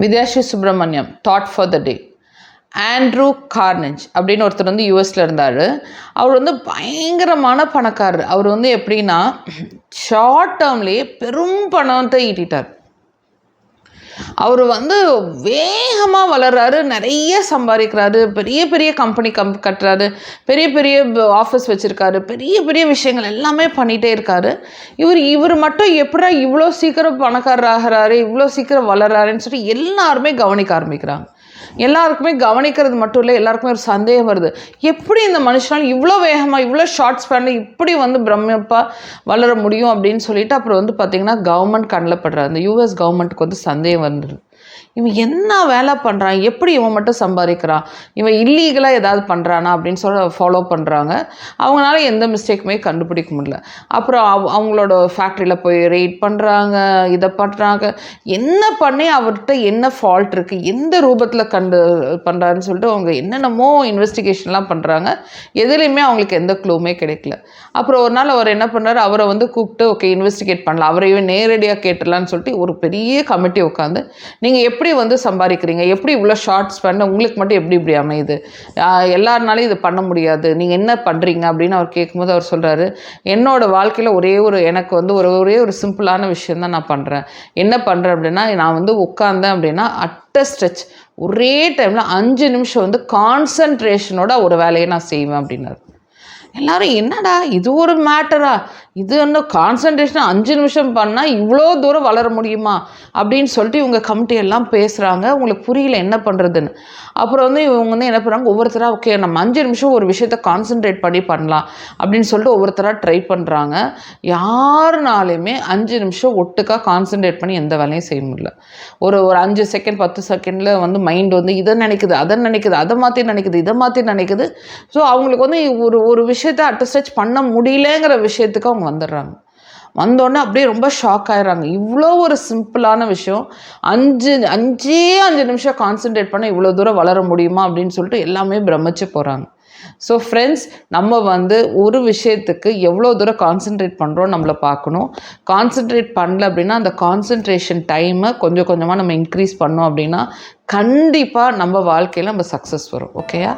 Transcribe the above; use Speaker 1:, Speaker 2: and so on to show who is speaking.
Speaker 1: Vidyasri Subramaniam thought for the day. Andrew carnage அப்படின்னு ஒருத்தர் வந்து யூஎஸில் இருந்தார். அவர் வந்து பயங்கரமான பணக்காரர். அவர் வந்து எப்படின்னா ஷார்ட் டேர்ம்லேயே பெரும் பணத்தை ஈட்டிட்டார். அவர் வந்து வேகமாக வளர்கிறாரு, நிறைய சம்பாதிக்கிறாரு, பெரிய பெரிய கம்பெனி கட்டுறாரு, பெரிய பெரிய ஆஃபீஸ் வச்சுருக்காரு, பெரிய பெரிய விஷயங்கள் எல்லாமே பண்ணிகிட்டே இருக்காரு. இவர் மட்டும் எப்படா இவ்வளோ சீக்கிரம் பணக்காரர் ஆகிறாரு, இவ்வளோ சீக்கிரம் வளர்கிறாருன்னு சொல்லி எல்லாருமே கவனிக்க ஆரம்பிக்கிறாங்க. எல்லாருக்குமே கவனிக்கிறது மட்டும் இல்லை, எல்லாருக்குமே ஒரு சந்தேகம் வருது. எப்படி இந்த மனுஷனால் இவ்வளோ வேகமாக இவ்வளோ ஷார்ட் ஸ்பேனில் இப்படி வந்து பிரமிப்பாக வளர முடியும் அப்படின்னு சொல்லிட்டு அப்புறம் வந்து பார்த்திங்கன்னா கவர்மெண்ட் கண்ணில் படுறாரு. அந்த யூஎஸ் கவர்மெண்ட்டுக்கு வந்து சந்தேகம் வந்துடுது. இவன் என்ன வேலை பண்ணுறான், எப்படி இவன் மட்டும் சம்பாதிக்கிறான், இவன் இல்லீகலாக ஏதாவது பண்ணுறானா அப்படின்னு சொல்லி ஃபாலோ பண்ணுறாங்க. அவங்களால எந்த மிஸ்டேக்குமே கண்டுபிடிக்க முடியல. அப்புறம் அவங்களோட ஃபேக்ட்ரியில் போய் ரெய்ட் பண்ணுறாங்க, இதை பண்ணுறாங்க. என்ன பண்ணி அவர்கிட்ட என்ன ஃபால்ட் இருக்குது, எந்த ரூபத்தில் பண்ணுறாருன்னு சொல்லிட்டு அவங்க என்னென்னமோ இன்வெஸ்டிகேஷன்லாம் பண்ணுறாங்க. எதுலேயுமே அவங்களுக்கு எந்த க்ளூமே கிடைக்கல. அப்புறம் ஒரு நாள் அவர் என்ன பண்ணுறாரு, அவரை வந்து கூப்பிட்டு ஓகே இன்வெஸ்டிகேட் பண்ணலாம், அவரையே நேரடியாக கேட்டுடலான்னு சொல்லிட்டு ஒரு பெரிய கமிட்டி உட்காந்து நீங்கள் எப்படி வந்து சம்பாதிக்கிறீங்க, எப்படி இவ்வளோ ஷார்ட் ஸ்பேன் உங்களுக்கு மட்டும் எப்படி இப்படி அமையுது, எல்லாருனாலையும் இது பண்ண முடியாது, நீங்கள் என்ன பண்ணுறீங்க அப்படின்னு அவர் கேட்கும்போது அவர் சொல்கிறாரு, என்னோடய வாழ்க்கையில் எனக்கு வந்து ஒரே ஒரு சிம்பிளான விஷயம் தான் நான் பண்ணுறேன். என்ன பண்ணுறேன் அப்படின்னா, நான் வந்து உட்காந்தேன் அப்படின்னா அட்ட ஸ்ட்ரெச் ஒரே டைமில் 5 நிமிஷம் வந்து கான்சன்ட்ரேஷனோட ஒரு வேலையை நான் செய்வேன் அப்படின்னாரு. எல்லாரும் என்னடா இது ஒரு மேட்டரா, இது இன்னும் கான்சன்ட்ரேஷன் 5 நிமிஷம் பண்ணால் இவ்வளோ தூரம் வளர முடியுமா அப்படின்னு சொல்லிட்டு இவங்க கமிட்டி எல்லாம் பேசுகிறாங்க. உங்களுக்கு புரியல என்ன பண்ணுறதுன்னு. அப்புறம் வந்து இவங்க வந்து என்ன பண்ணுறாங்க, ஒவ்வொருத்தராக ஓகே நம்ம 5 நிமிஷம் ஒரு விஷயத்த கான்சன்ட்ரேட் பண்ணலாம் அப்படின்னு சொல்லிட்டு ஒவ்வொருத்தராக ட்ரை பண்ணுறாங்க. யாருனாலையுமே 5 நிமிஷம் ஒட்டுக்காக கான்சன்ட்ரேட் பண்ணி எந்த வேலையும் செய்ய முடியல. ஒரு 5 செகண்ட் 10 செகண்டில் வந்து மைண்ட் வந்து இதை நினைக்குது, அதை நினைக்குது, அதை மாற்றி நினைக்குது, இதை மாற்றி நினைக்குது. ஸோ அவங்களுக்கு வந்து ஒரு விஷயத்தை அட்டஸ்டச் பண்ண முடியலங்கிற விஷயத்துக்கு அவங்க வந்துடுறாங்க. வந்தோடனே அப்படியே ரொம்ப ஷாக் ஆகிடுறாங்க. இவ்வளோ ஒரு சிம்பிளான விஷயம் 5 நிமிஷம் கான்சன்ட்ரேட் பண்ண இவ்வளோ தூரம் வளர முடியுமா அப்படின்னு சொல்லிட்டு எல்லாமே பிரமிச்சு போகிறாங்க. ஸோ ஃப்ரெண்ட்ஸ், நம்ம வந்து ஒரு விஷயத்துக்கு எவ்வளோ தூரம் கான்சன்ட்ரேட் பண்ணுறோம் நம்மளை பார்க்கணும். கான்சன்ட்ரேட் பண்ணல அப்படின்னா அந்த கான்சன்ட்ரேஷன் டைமை கொஞ்சம் கொஞ்சமாக நம்ம இன்க்ரீஸ் பண்ணோம் அப்படின்னா கண்டிப்பாக நம்ம வாழ்க்கையில் நம்ம சக்ஸஸ் வரும். ஓகேயா?